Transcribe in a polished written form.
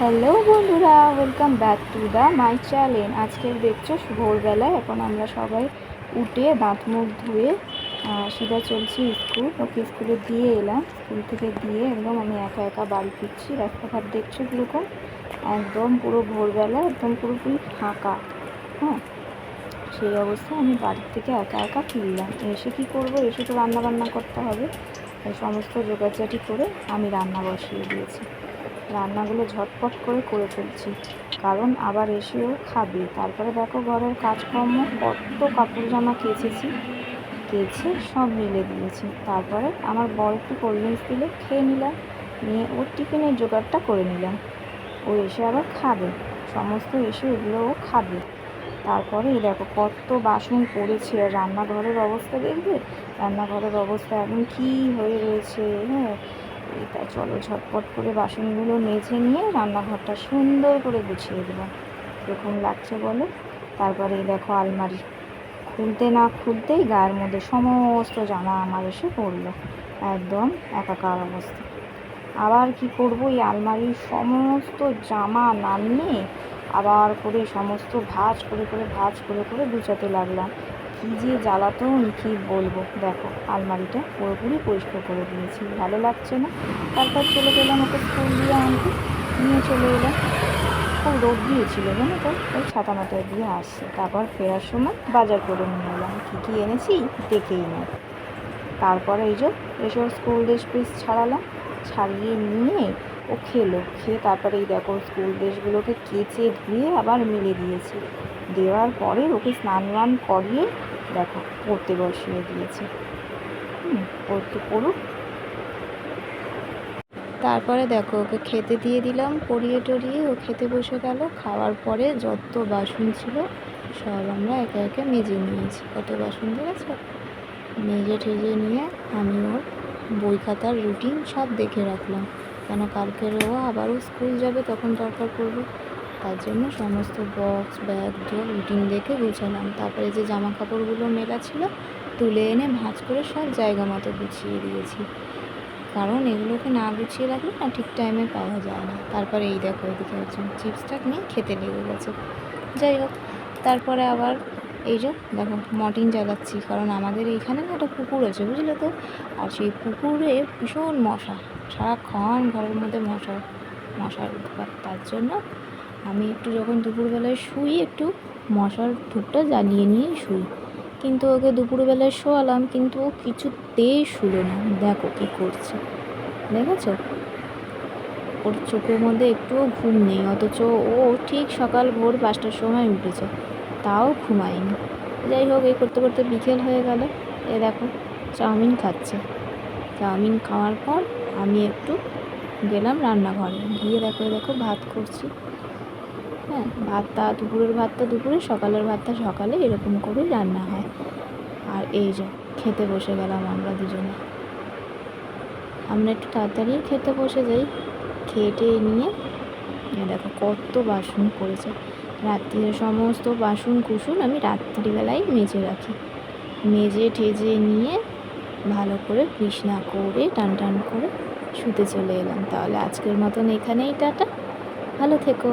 Hello বন্ধুরা, welcome back to the my channel. আজকের দেখছো ভোরবেলায় এখন আমরা সবাই উঠে দাঁত মুখ ধুয়ে সিধা চলছি স্কুল। ওকে স্কুলে দিয়ে এলাম, স্কুল থেকে দিয়ে একদম আমি একা একা বাড়ি ফিরছি। রাস্তাঘাট দেখছো কীরকম, একদম পুরো ভোরবেলা একদম পুরোপুরি ফাঁকা। হ্যাঁ, সেই অবস্থায় আমি বাড়ির থেকে একা একা ফিরলাম। এসে কি করব, এসে তো রান্না করতে হবে। সমস্ত জোগাড়জাটি করে আমি রান্না বসিয়ে দিয়েছি। রান্নাগুলো ঝটপট করে ফেলছি, কারণ আবার এসেও খাবে। তারপরে দেখো ঘরের কাজকর্ম, কত কাপড় জামা কেচেছি, কেচে সব মিলে দিয়েছি। তারপরে আমার বর একটু কোল্ড ড্রিঙ্কস দিলে খেয়ে নিলাম, নিয়ে ওর টিফিনের জোগাড়টা করে নিলাম। ও এসে আবার খাবে, সমস্ত এসে এগুলো ও খাবে। তারপরে এই দেখো কত বাসন পড়েছে। আর রান্নাঘরের অবস্থা দেখবে, রান্নাঘরের অবস্থা এখন কী হয়ে রয়েছে। হ্যাঁ, এটা চলো ঝটপট করে বাসনগুলো মেজে নিয়ে রান্নাঘরটা সুন্দর করে গুছিয়ে দেবো। কীরকম লাগছে বলো। তারপরে এই দেখো আলমারি খুলতে না খুলতেই গায়ের মধ্যে সমস্ত জামা আমার এসে পড়লো, একদম একাকার অবস্থা। আবার কি করব, এই আলমারির সমস্ত জামা নামিয়ে আবার করে সমস্ত ভাঁজ করে গুছাতে লাগলাম। কী যে জ্বালাতন, কী বলবো। দেখো আলমারিটা পুরোপুরি পরিষ্কার করে দিয়েছি, ভালো লাগছে না। তারপর চলে গেলাম ওকে স্কুল দিয়ে আনতে, নিয়ে চলে এলাম। খুব রোদ দিয়েছিল জানো তো, ওই ছাতা মাথায় দিয়ে আসছে। তারপর ফেরার সময় বাজার করে নিয়ে এলাম, কী এনেছি দেখেই না। তারপরে এই যে এসব স্কুল ড্রেস পিস ছাড়ালাম, ছাড়িয়ে নিয়ে ও খেলো। খেয়ে তারপরে এই দেখো স্কুল ড্রেসগুলোকে কেচে ধুয়ে আবার মেলে দিয়েছি। দেওয়ার পরে ওকে স্নান করিয়ে দেখো পড়তে বসিয়ে দিয়েছি। পড়ুক। তারপরে দেখো ওকে খেতে দিয়ে দিলাম, পরিয়ে টরিয়ে ও খেতে বসে গেল। খাওয়ার পরে যত বাসন ছিল সব আমরা একে একে মেজে নিয়েছি। কত বাসন দেখেছো, মেজে ঠেজে নিয়ে আমি ওর বই খাতার রুটিন সব দেখে রাখলাম, কেন কালকের ও আবারও স্কুল যাবে, তখন দরকার পড়বে। তার জন্য সমস্ত বক্স ব্যাগ দিয়ে রুটিন দেখে গুছালাম। তারপরে যে জামা কাপড়গুলো মেলা ছিল তুলে এনে ভাঁজ করে সব জায়গা মতো গুছিয়ে দিয়েছি, কারণ এগুলোকে না গুছিয়ে রাখলে না ঠিক টাইমে পাওয়া যায় না। তারপরে এই দেখো এদিকে একজন চিপসটা নিয়ে খেতে লেগে গেছে। যাই হোক, তারপরে আবার এই যে দেখো মর্টিন জ্বালাচ্ছি, কারণ আমাদের এইখানে না একটা পুকুর আছে বুঝলে তো। আর সেই পুকুরে ভীষণ মশা, সারাক্ষণ ঘরের মধ্যে মশার উৎপাত। তার জন্য আমি একটু যখন দুপুরবেলায় শুই একটু মশার ধূপটা জ্বালিয়ে নিয়েই শুই। কিন্তু ওকে দুপুরবেলায় শোয়ালাম, কিন্তু ও কিছুতেই শুলো না। দেখো কী করছে, দেখেছ? ওর চোখের মধ্যে একটুও ঘুম নেই, অথচ ও ঠিক সকাল ভোর 5টার সময় উঠেছে, তাও ঘুমায়নি। যাই হোক, এই করতে করতে বিকেল হয়ে গেল। এ দেখো চাউমিন খাচ্ছে। চাউমিন খাওয়ার পর আমি একটু গেলাম রান্নাঘরে, গিয়ে দেখো ভাত করছি। হ্যাঁ, দুপুরের ভাতটা দুপুরে, সকালের ভাতটা সকালে, এরকম করেই রান্না হয়। আর এই যে খেতে বসে গেলাম আমরা দুজনে। আমরা একটু তাড়াতাড়ি খেতে বসে যাই। খেটে নিয়ে দেখো কত বাসন পড়েছে। রাত্রির সমস্ত বাসন কুসুন আমি রাত্রিবেলায় মেজে রাখি। মেজে ঠেজে নিয়ে ভালো করে বিছনা করে টান করে শুতে চলে এলাম। তাহলে আজকের মতন এখানেই টাটা, ভালো থেকো।